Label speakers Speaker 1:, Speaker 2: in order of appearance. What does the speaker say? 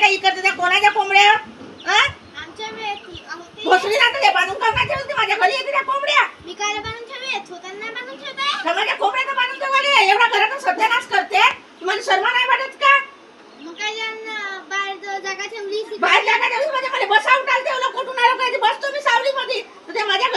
Speaker 1: कोंबड्या इकडे त्या कोणाच्या कोंबड्या
Speaker 2: आमच्या
Speaker 1: भोसडी ना ते बांधून करण्याचे होते माझ्या घरी येते त्या कोंबड्या
Speaker 2: मी काय बांधून ठेवे स्वतःना बांधून ठेवताय
Speaker 1: माझ्या कोंबड्या बांधून ठेवाले एवढा घरातून सत्यानाश करते तुम्हाला शर्मा नाही वाटत का
Speaker 2: मग काय बाहेर जागा ठेवली
Speaker 1: बाहेर जागा ठेवली म्हणजे मला बसावून टाकते कोठून आलो काय बसतो मी सावलीमध्ये तर ते माझ्या